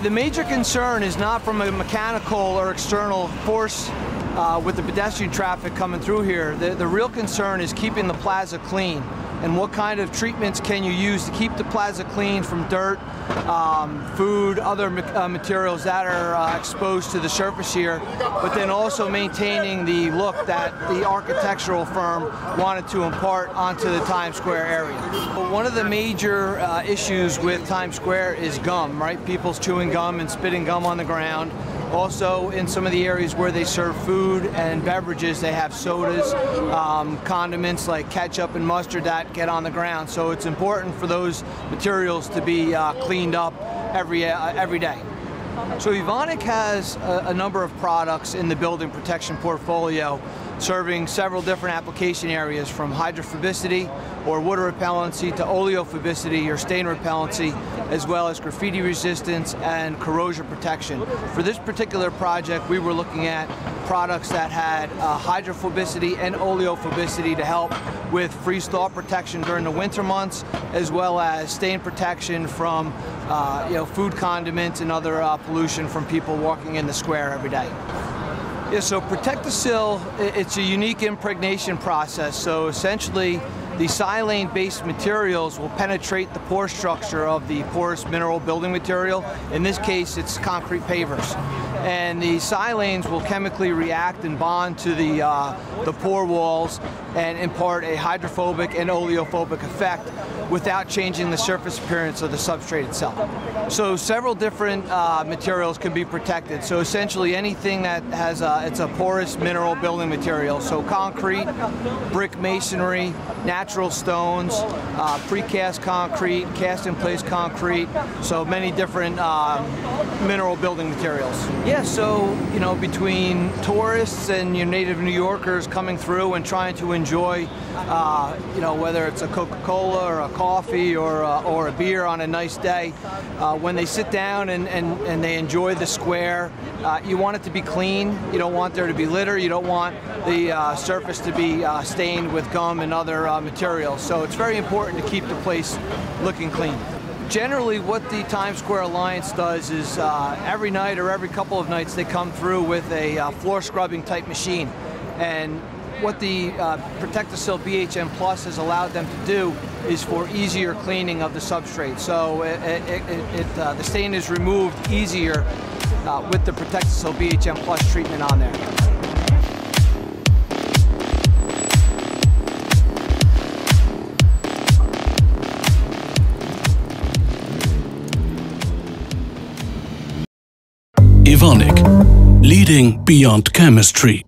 The major concern is not from a mechanical or external force with the pedestrian traffic coming through here. The real concern is keeping the plaza clean, and what kind of treatments can you use to keep the plaza clean from dirt, food, other materials that are exposed to the surface here, but then also maintaining the look that the architectural firm wanted to impart onto the Times Square area. One of the major issues with Times Square is gum, right? People's chewing gum and spitting gum on the ground. Also, in some of the areas where they serve food and beverages, they have sodas, condiments like ketchup and mustard that get on the ground. So it's important for those materials to be cleaned up every day. So Evonik has a number of products in the building protection portfolio, serving several different application areas, from hydrophobicity or water repellency to oleophobicity or stain repellency, as well as graffiti resistance and corrosion protection. For this particular project, we were looking at products that had hydrophobicity and oleophobicity to help with freeze-thaw protection during the winter months, as well as stain protection from food condiments and other pollution from people walking in the square every day. Yeah, so Protect-A-Sil, it's a unique impregnation process. So essentially, the silane-based materials will penetrate the pore structure of the porous mineral building material. In this case, it's concrete pavers. And the silanes will chemically react and bond to the pore walls and impart a hydrophobic and oleophobic effect without changing the surface appearance of the substrate itself. So several different materials can be protected. So essentially anything that has it's a porous mineral building material. So concrete, brick masonry, natural stones, precast concrete, cast-in-place concrete. So many different mineral building materials. Yeah, so between tourists and native New Yorkers coming through and trying to enjoy, whether it's a Coca-Cola or a coffee or a beer on a nice day, when they sit down and they enjoy the square, you want it to be clean. You don't want there to be litter. You don't want the surface to be stained with gum and other materials. So it's very important to keep the place looking clean. Generally, what the Times Square Alliance does is every night or every couple of nights they come through with a floor scrubbing type machine. And what the Protect-A-Sil BHM Plus has allowed them to do is for easier cleaning of the substrate. So the stain is removed easier with the Protect-A-Sil BHM Plus treatment on there. Evonik, leading beyond chemistry.